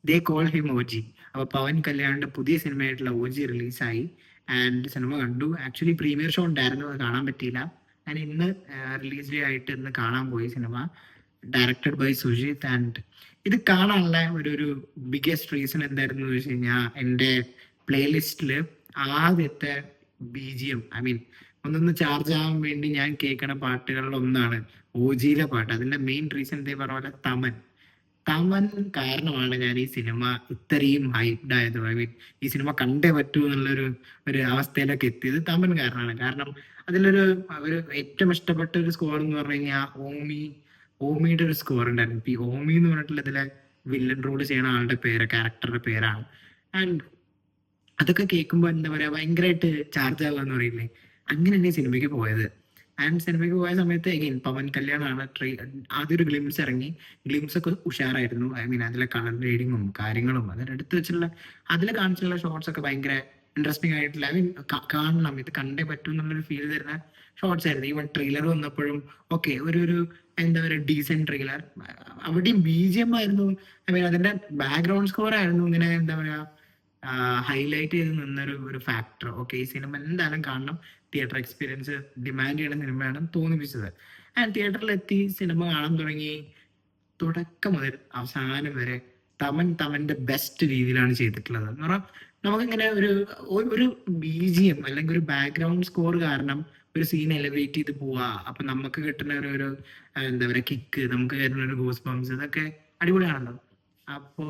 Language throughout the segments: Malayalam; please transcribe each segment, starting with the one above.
ദേ കോൾ ഹിം OG. അപ്പോൾ പവൻ കല്യാണിന്റെ പുതിയ സിനിമയായിട്ടുള്ള OG റിലീസായി. ആൻഡ് സിനിമ കണ്ടു. ആക്ച്വലി പ്രീമിയർ ഷോ ഉണ്ടായിരുന്നു, അത് കാണാൻ പറ്റിയില്ല. ഞാൻ ഇന്ന് റിലീസ് ഡേ ആയിട്ട് ഇന്ന് കാണാൻ പോയി സിനിമ. Directed by Sujith. ആൻഡ് ഇത് കാണാനുള്ള ഒരു ബിഗ്ഗസ്റ്റ് റീസൺ എന്തായിരുന്നു എന്ന് വെച്ച് കഴിഞ്ഞാൽ, എൻ്റെ പ്ലേലിസ്റ്റിൽ ആദ്യത്തെ BGM, ഐ മീൻ ഒന്നൊന്ന് ചാർജ് ആവാൻ വേണ്ടി ഞാൻ കേൾക്കണ പാട്ടുകളിൽ ഒന്നാണ് OGയിലെ പാട്ട്. അതിന്റെ മെയിൻ റീസൺ ഇതേ പറഞ്ഞ പോലെ തമൻ കാരണമാണ് ഞാൻ ഈ സിനിമ ഇത്രയും ഹൈപ്ഡ് ആയത്. ഐ മീൻ ഈ സിനിമ കണ്ടേ പറ്റൂ ഒരു അവസ്ഥയിലൊക്കെ എത്തിയത് തമൻ കാരണമാണ്. കാരണം അതിലൊരു ഒരു ഏറ്റവും ഇഷ്ടപ്പെട്ട ഒരു സ്കോർ എന്ന് പറഞ്ഞു കഴിഞ്ഞാൽ ഓമിയുടെ ഒരു സ്കോർ ഉണ്ടായിരുന്നു. ഇപ്പൊ ഈ ഓമി എന്ന് പറഞ്ഞിട്ടുള്ള ഇതിലെ വില്ലൻ റോൾ ചെയ്യുന്ന ആളുടെ ക്യാരക്ടറുടെ പേരാണ്. ആൻഡ് അതൊക്കെ കേൾക്കുമ്പോൾ എന്താ പറയാ, ഭയങ്കരമായിട്ട് ചാർജ് ആവുക എന്ന് പറയില്ലേ, അങ്ങനെയാണ് ഈ സിനിമയ്ക്ക് പോയത്. ആൻഡ് സിനിമയ്ക്ക് പോയ സമയത്ത് എഗെയിൻ പവൻ കല്യാണാണ്. ആദ്യം ഒരു ഗ്ലിംസ് ഇറങ്ങി. ഗ്ലിംസ് ഒക്കെ ഉഷാറായിരുന്നു. ഐ മീൻ അതിലെ കളർ ഗ്രേഡിങ്ങും കാര്യങ്ങളും അതിനടുത്ത് വെച്ചുള്ള അതിൽ കാണിച്ചുള്ള ഷോർട്സ് ഒക്കെ ഭയങ്കര ഇൻട്രസ്റ്റിംഗ് ആയിട്ടില്ല. ഐ മീൻ കാണണം, ഇത് കണ്ടേ പറ്റും എന്നുള്ളൊരു ഫീൽ തരുന്ന ഷോർട്സ് ആയിരുന്നു. ഈവൻ ട്രെയിലർ വന്നപ്പോഴും ഓക്കെ, ഒരു എന്താ പറയുക, ഡീസെന്റ് ട്രെയിലർ. അവിടെയും BGM ആയിരുന്നു. ഐ മീൻ അതിന്റെ ബാക്ക്ഗ്രൗണ്ട് സ്കോർ ആയിരുന്നു ഇങ്ങനെ എന്താ പറയാ, ഹൈലൈറ്റ് ചെയ്ത് നിന്നൊരു ഫാക്ടർ. ഓക്കെ, ഈ സിനിമ എന്തായാലും കാണണം, തിയേറ്റർ എക്സ്പീരിയൻസ് ഡിമാൻഡ് ചെയ്യുന്ന സിനിമയാണ് തോന്നിപ്പിച്ചത്. ആൻഡ് തിയേറ്ററിലെത്തി സിനിമ കാണാൻ തുടങ്ങി. തുടക്കം മുതൽ അവസാനം വരെ തമന്റെ ബെസ്റ്റ് രീതിയിലാണ് ചെയ്തിട്ടുള്ളത്. എന്ന് പറഞ്ഞാൽ നമുക്കിങ്ങനെ ഒരു BGM അല്ലെങ്കിൽ ഒരു ബാക്ക്ഗ്രൗണ്ട് സ്കോർ കാരണം ഒരു സീൻ എലിവേറ്റ് ചെയ്ത് പോവാ. അപ്പൊ നമുക്ക് കിട്ടുന്ന ഒരു എന്താ പറയുക കിക്ക്, നമുക്ക് കിട്ടുന്ന ഒരു ഗൂസ് ബംസ്, ഇതൊക്കെ അടിപൊളിയാണല്ലോ. അപ്പോ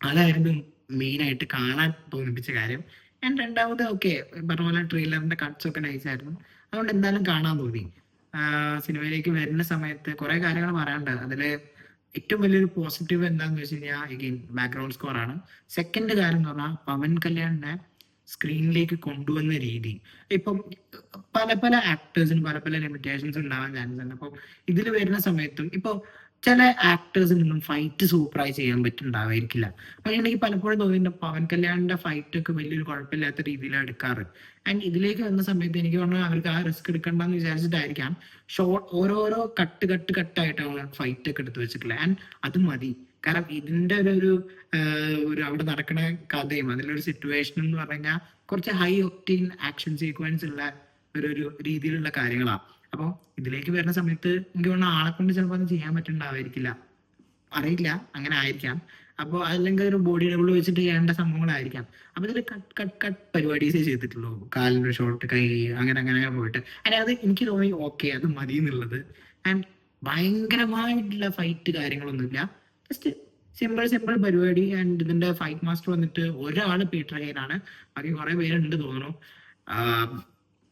അതായിരുന്നു മെയിൻ ആയിട്ട് കാണാൻ തോന്നിപ്പിച്ച കാര്യം. ആൻഡ് രണ്ടാമത് ഓക്കെ, പറഞ്ഞ പോലെ ട്രെയിലറിന്റെ കട്ട്സ് ഒക്കെ നൈസ് ആയിരുന്നു. അതുകൊണ്ട് എന്തായാലും കാണാൻ തോന്നി. സിനിമയിലേക്ക് വരുന്ന സമയത്ത് കുറെ കാര്യങ്ങൾ പറയാനുണ്ട്. അതില് ഏറ്റവും വലിയൊരു പോസിറ്റീവ് എന്താന്ന് വെച്ച് കഴിഞ്ഞാൽ എഗെയിൻ ബാക്ക്ഗ്രൗണ്ട് സ്കോർ ആണ്. സെക്കൻഡ് കാര്യം എന്ന് പറഞ്ഞാൽ പവൻ കല്യാണിനെ സ്ക്രീനിലേക്ക് കൊണ്ടുവന്ന രീതി. ഇപ്പം പല ആക്ടേഴ്സിന് പല ലിമിറ്റേഷൻസ് ഉണ്ടാവാൻ ചാൻസ് ഉണ്ട്. അപ്പം ഇതിൽ വരുന്ന സമയത്തും ഇപ്പൊ ചില ആക്ടേഴ്സിനൊന്നും ഫൈറ്റ് സൂപ്പറായി ചെയ്യാൻ പറ്റുന്നുണ്ടാവായിരിക്കില്ല. പക്ഷെ എനിക്ക് പലപ്പോഴും തോന്നിയിട്ടുണ്ട് പവൻ കല്യാണിന്റെ ഫൈറ്റ് ഒക്കെ വലിയൊരു കുഴപ്പമില്ലാത്ത രീതിയിലാണ് എടുക്കാറ്. ആൻഡ് ഇതിലേക്ക് വന്ന സമയത്ത് എനിക്ക് തോന്നുന്നു അവർക്ക് ആ റിസ്ക് എടുക്കണ്ടെന്ന് വിചാരിച്ചിട്ടായിരിക്കാം ഓരോരോ കട്ടായിട്ടാണ് ഫൈറ്റ് ഒക്കെ എടുത്ത് വെച്ചിട്ടുള്ളത്. ആൻഡ് അത് മതി. കാരണം ഇതിന്റെ ഒരു അവിടെ നടക്കുന്ന കഥയും അതിലൊരു സിറ്റുവേഷൻ എന്ന് പറഞ്ഞാൽ കുറച്ച് ഹൈ ഒക്ടീൻ ആക്ഷൻ സീക്വൻസ് ഉള്ള ഒരു രീതിയിലുള്ള കാര്യങ്ങളാണ്. അപ്പോൾ ഇതിലേക്ക് വരുന്ന സമയത്ത് എനിക്ക് തോന്നുന്നു ആളെ കൊണ്ട് ചിലപ്പോൾ അത് ചെയ്യാൻ പറ്റുന്നുണ്ടാവായിരിക്കില്ല, അറിയില്ല, അങ്ങനെ ആയിരിക്കാം. അപ്പോൾ അല്ലെങ്കിൽ ഒരു ബോഡി ഡബിൾ വെച്ചിട്ട് ചെയ്യേണ്ട സംഭവങ്ങളായിരിക്കാം. അപ്പൊ ഇതിൽ കട്ട് പരിപാടീസേ ചെയ്തിട്ടുള്ളൂ. കാലിന്റെ ഷോർട്ട്, കൈ, അങ്ങനെ പോയിട്ട്. അല്ല, അത് എനിക്ക് തോന്നി ഓക്കെ, അത് മതി എന്നുള്ളത്. ആൻഡ് ഭയങ്കരമായിട്ടുള്ള ഫൈറ്റ് കാര്യങ്ങളൊന്നുമില്ല, ജസ്റ്റ് സിമ്പിൾ പരിപാടി. ആൻഡ് ഇതിന്റെ ഫൈറ്റ് മാസ്റ്റർ വന്നിട്ട് ഒരാള് പീറ്റർ ഹെയ്നാണ്, ബാക്കി കുറെ പേരുണ്ട് തോന്നുന്നു.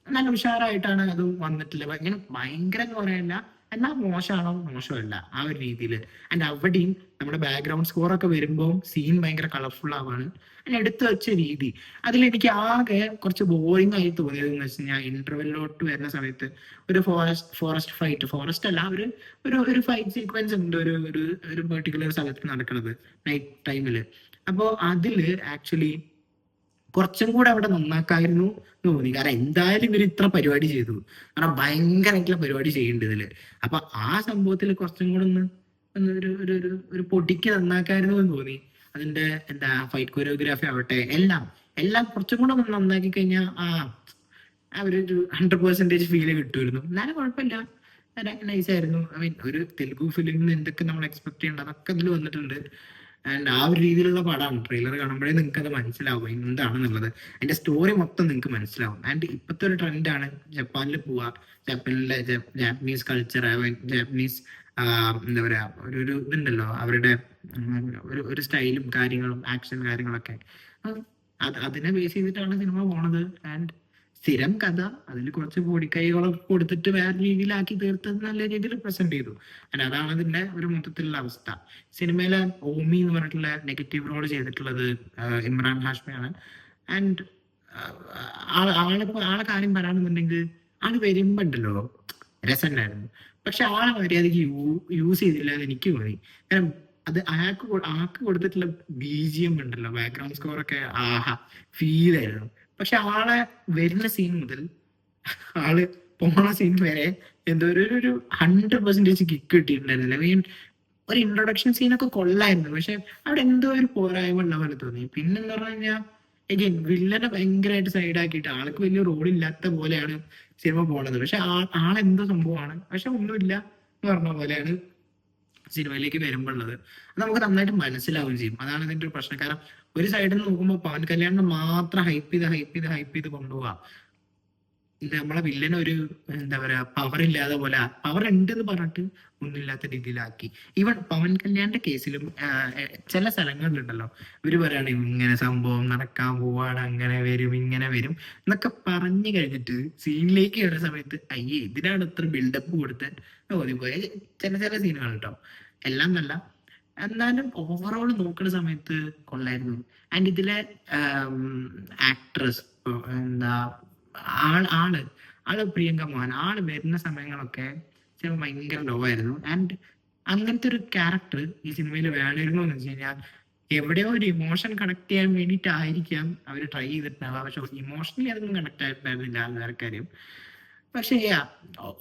നല്ല ഉഷാറായിട്ടാണ് അത് വന്നിട്ടുള്ളത്. ഇങ്ങനെ ഭയങ്കര എന്ന് പറയാനില്ല, എന്നാൽ മോശമല്ല ആ ഒരു രീതിയിൽ. ആൻഡ് അവിടെയും നമ്മുടെ ബാക്ക്ഗ്രൗണ്ട് സ്കോർ ഒക്കെ വരുമ്പോൾ സീൻ ഭയങ്കര കളർഫുൾ ആവാണ്. അതിന് എടുത്തു വെച്ച രീതി അതിലെനിക്ക് ആകെ കുറച്ച് ബോറിംഗ് ആയി തോന്നിയത് എന്ന് വെച്ച് കഴിഞ്ഞാൽ, ഇന്റർവെല്ലോട്ട് വരുന്ന സമയത്ത് ഒരു ഫോറസ്റ്റ് അല്ല, ഒരു ഫൈറ്റ് സീക്വൻസ് ഉണ്ട് ഒരു പെർട്ടിക്കുലർ സ്ഥലത്ത് നടക്കുന്നത് നൈറ്റ് ടൈമില്. അപ്പോൾ അതില് ആക്ച്വലി കുറച്ചും കൂടെ അവിടെ നന്നാക്കായിരുന്നു എന്ന് തോന്നി. കാരണം എന്തായാലും ഇവർ ഇത്ര പരിപാടി ചെയ്തു, കാരണം ഭയങ്കരമായിട്ടുള്ള പരിപാടി ചെയ്യുന്നുണ്ട് ഇതില്. അപ്പൊ ആ സംഭവത്തിൽ കുറച്ചും കൂടെ ഒരു പൊടിക്ക് നന്നാക്കായിരുന്നു എന്ന് തോന്നി. അതിന്റെ എന്താ ഫൈറ്റ് കൊറിയോഗ്രാഫി ആവട്ടെ, എല്ലാം കുറച്ചും കൂടെ ഒന്ന് നന്നാക്കി കഴിഞ്ഞാൽ ഒരു 100% ഫീല് കിട്ടുമായിരുന്നു. എന്നാലും കുഴപ്പമില്ല, നൈസ് ആയിരുന്നു. ഐ മീൻ ഒരു തെലുഗു ഫിലിമിന് എന്തൊക്കെ നമ്മൾ എക്സ്പെക്ട് ചെയ്യേണ്ട അതൊക്കെ ഇതിൽ വന്നിട്ടുണ്ട്. ആൻഡ് ആ ഒരു രീതിയിലുള്ള പടമാണ്. ട്രെയിലർ കാണുമ്പോഴേ നിങ്ങൾക്ക് അത് മനസ്സിലാവും എന്താണെന്നുള്ളത്. അതിന്റെ സ്റ്റോറി മൊത്തം നിങ്ങൾക്ക് മനസ്സിലാവും. ആൻഡ് ഇപ്പോഴത്തെ ഒരു ട്രെൻഡാണ് ജപ്പാനിൽ പോവുക, ജപ്പാനിലെ ജാപ്പനീസ് കൾച്ചർ, ജാപ്പനീസ് എന്താ പറയാ, ഒരു ഇതുണ്ടല്ലോ അവരുടെ ഒരു സ്റ്റൈലും കാര്യങ്ങളും ആക്ഷൻ കാര്യങ്ങളൊക്കെ. അതിനെ ബേസ് ചെയ്തിട്ടാണ് സിനിമ പോണത്. ആൻഡ് സ്ഥിരം കഥ അതിൽ കുറച്ച് പൊടിക്കൈകളൊക്കെ കൊടുത്തിട്ട് വേറെ രീതിയിലാക്കി തീർത്തത് നല്ല രീതിയിൽ പ്രസന്റ് ചെയ്തു. ആൻഡ് അതാണ് അതിന്റെ ഒരു മൊത്തത്തിലുള്ള അവസ്ഥ. സിനിമയിലെ ഓമി എന്ന് പറഞ്ഞിട്ടുള്ള നെഗറ്റീവ് റോൾ ചെയ്തിട്ടുള്ളത് ഇമ്രാൻ ഹാഷ്മിയാണ്. ആൻഡ് ആളെ കാര്യം പറയാണെന്നുണ്ടെങ്കിൽ ആള് വരുമ്പോ ഉണ്ടല്ലോ രസമുണ്ടായിരുന്നു, പക്ഷെ ആളെ മര്യാദക്ക് യൂസ് ചെയ്തില്ല എന്ന് എനിക്ക് തോന്നി. കാരണം അത് ആൾക്ക് കൊടുത്തിട്ടുള്ള BGM ഉണ്ടല്ലോ, ബാക്ക്ഗ്രൗണ്ട് സ്കോർ ഒക്കെ ആഹാ ഫീൽ ആയിരുന്നു. പക്ഷെ ആളെ വരുന്ന സീൻ മുതൽ ആള് പോണ സീൻ വരെ എന്തോ ഒരു 100% കിക്ക് കിട്ടിയിട്ടുണ്ടായിരുന്നില്ല. മീൻ ഒരു ഇൻട്രൊഡക്ഷൻ സീനൊക്കെ കൊള്ളായിരുന്നു, പക്ഷെ അവിടെ എന്തോ ഒരു പോരായ്മ ഉള്ള പോലെ തോന്നി. പിന്നെന്ന് പറഞ്ഞു കഴിഞ്ഞാൽ എഗൈൻ വില്ലനെ ഭയങ്കരമായിട്ട് സൈഡാക്കിയിട്ട് ആൾക്ക് വലിയ റോൾ ഇല്ലാത്ത പോലെയാണ് സിനിമ പോണത്. പക്ഷെ ആളെന്തോ സംഭവമാണ്, പക്ഷെ ഒന്നുമില്ല എന്ന് പറഞ്ഞ പോലെയാണ് സിനിമയിലേക്ക് വരുമ്പോഴുള്ളത്. അത് നമുക്ക് നന്നായിട്ട് മനസ്സിലാവുകയും ചെയ്യും. അതാണ് ഇതിന്റെ ഒരു പ്രശ്നം. കാരണം ഒരു സൈഡിൽ നിന്ന് നോക്കുമ്പോൾ പവൻ കല്യാണിനെ മാത്രം ഹൈപ്പ് ചെയ്ത് കൊണ്ടുപോവാ. ഇത് നമ്മളെ വില്ലനെ ഒരു എന്താ പറയാ പവർ ഇല്ലാതെ പോലെ, പവർ ഉണ്ട് എന്ന് പറഞ്ഞിട്ട് ഒന്നുമില്ലാത്ത രീതിയിലാക്കി. ഈവൻ പവൻ കല്യാണിന്റെ കേസിലും ചില സ്ഥലങ്ങളിലുണ്ടല്ലോ ഇവര് പറയാണ് ഇങ്ങനെ സംഭവം നടക്കാൻ പോവാണ്, അങ്ങനെ വരും ഇങ്ങനെ വരും എന്നൊക്കെ പറഞ്ഞു കഴിഞ്ഞിട്ട് സീനിലേക്ക് വരുന്ന സമയത്ത് അയ്യേ ഇതിനാണ് ഇത്ര ബിൽഡപ്പ് കൊടുത്ത് ഓടിപ്പോയ ചില സീനുകൾ കേട്ടോ. എല്ലാം നല്ല, എന്നാലും ഓവറോൾ നോക്കുന്ന സമയത്ത് കൊള്ളായിരുന്നു. ആൻഡ് ഇതിലെ ആക്ട്രസ് എന്താ ആള് ആള് പ്രിയങ്ക മോഹൻ, ആള് വരുന്ന സമയങ്ങളൊക്കെ ചിലപ്പോൾ ഭയങ്കര ലോ ആയിരുന്നു. ആൻഡ് അങ്ങനത്തെ ഒരു ക്യാരക്ടർ ഈ സിനിമയിൽ വേണമായിരുന്നു എന്ന് വെച്ച് കഴിഞ്ഞാൽ എവിടെയോ ഒരു ഇമോഷൻ കണക്ട് ചെയ്യാൻ വേണ്ടിയിട്ടായിരിക്കാം അവർ ട്രൈ ചെയ്തിട്ടുണ്ടാവുക. പക്ഷെ ഇമോഷണലി അതൊന്നും കണക്ട് ആയിട്ടുണ്ടായിരുന്നില്ല വേറെ കാര്യം. പക്ഷെ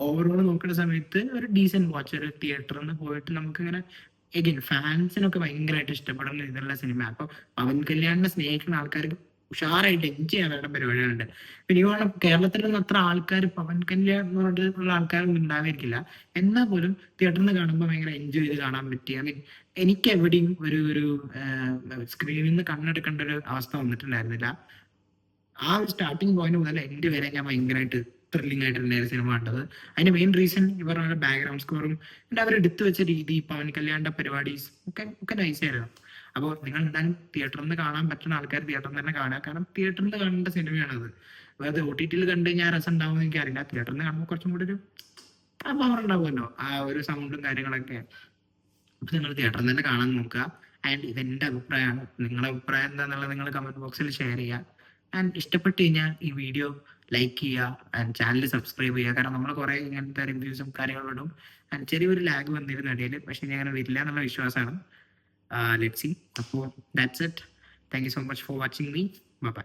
ഓവറോൾ നോക്കുന്ന സമയത്ത് ഒരു ഡീസെന്റ് വാച്ച്, ഒരു തിയേറ്ററിൽ നിന്ന് പോയിട്ട് നമുക്കിങ്ങനെ എഗൈൻ ഫാൻസിനൊക്കെ ഭയങ്കരമായിട്ട് ഇഷ്ടപ്പെടുന്ന ഇതുള്ള സിനിമ. അപ്പൊ പവൻ കല്യാണിനെ സ്നേഹിക്കുന്ന ആൾക്കാർക്ക് ഉഷാറായിട്ട് എൻജോയ് ചെയ്യാൻ വേണ്ട പരിപാടികളുണ്ട്. പിന്നെ ഈ കേരളത്തിലൊന്നും അത്ര ആൾക്കാർ പവൻ കല്യാൺ എന്ന് പറഞ്ഞിട്ടുള്ള ആൾക്കാരൊന്നും ഉണ്ടാവായിരിക്കില്ല. എന്നാൽ പോലും തിയേറ്ററിൽ നിന്ന് കാണുമ്പോൾ ഭയങ്കര എൻജോയ് ചെയ്ത് കാണാൻ പറ്റി. ഐ മീൻ എനിക്ക് എവിടെയും ഒരു സ്ക്രീനിൽ നിന്ന് കണ്ണെടുക്കേണ്ട ഒരു അവസ്ഥ വന്നിട്ടുണ്ടായിരുന്നില്ല. ആ ഒരു സ്റ്റാർട്ടിങ് പോയിന്റ് മുതൽ എൻഡ് വരെ ഞാൻ ഭയങ്കരമായിട്ട് ത്രില്ലിംഗ് ആയിട്ട് തന്നെയായിരുന്നു സിനിമ കണ്ടത്. അതിന്റെ മെയിൻ റീസൺ ഇവരുടെ ബാക്ക്ഗ്രൗണ്ട് സ്കോറും പിന്നെ അവർ എടുത്തു വെച്ച രീതി, പവൻ കല്യാണിന്റെ പരിപാടീസ് ഒക്കെ നൈസ് ആയിരുന്നു. അപ്പോൾ നിങ്ങൾ എന്തായാലും തിയേറ്ററിൽ നിന്ന് കാണാൻ പറ്റുന്ന ആൾക്കാർ തിയേറ്ററിൽ തന്നെ കാണുക. കാരണം തിയേറ്ററിൽ നിന്ന് കാണേണ്ട സിനിമയാണത്. വേറെ ഒ ടി ടിയിൽ കണ്ടു കഴിഞ്ഞാൽ രസം ഉണ്ടാവുമെന്ന് എനിക്കറിയില്ല. തിയേറ്ററിൽ നിന്ന് കാണുമ്പോൾ കുറച്ചും കൂടി ഒരു പവർ ഉണ്ടാവുമല്ലോ, ആ ഒരു സൗണ്ടും കാര്യങ്ങളൊക്കെ. അപ്പൊ നിങ്ങൾ തിയേറ്ററിൽ തന്നെ കാണാൻ നോക്കുക. ആൻഡ് ഇതെന്റെ അഭിപ്രായമാണ്. നിങ്ങളുടെ അഭിപ്രായം എന്താണെന്നുള്ളത് നിങ്ങൾ കമന്റ് ബോക്സിൽ ഷെയർ ചെയ്യുക. ആൻഡ് ഇഷ്ടപ്പെട്ട് കഴിഞ്ഞാൽ ഈ വീഡിയോ ലൈക്ക് ചെയ്യുക ആൻഡ് ചാനൽ സബ്സ്ക്രൈബ് ചെയ്യുക. കാരണം നമ്മൾ കുറെ ഇങ്ങനത്തെ റിവ്യൂസും കാര്യങ്ങളും ഇടും. ആൻഡ് ചെറിയൊരു ലാഗ് വന്നിരുന്നു ഇടയിൽ, പക്ഷെ ഞാൻ അങ്ങനെ വരില്ല എന്നുള്ള വിശ്വാസമാണ്. Let's see. അപ്പോൾ that's it. Thank you so much for watching me. By.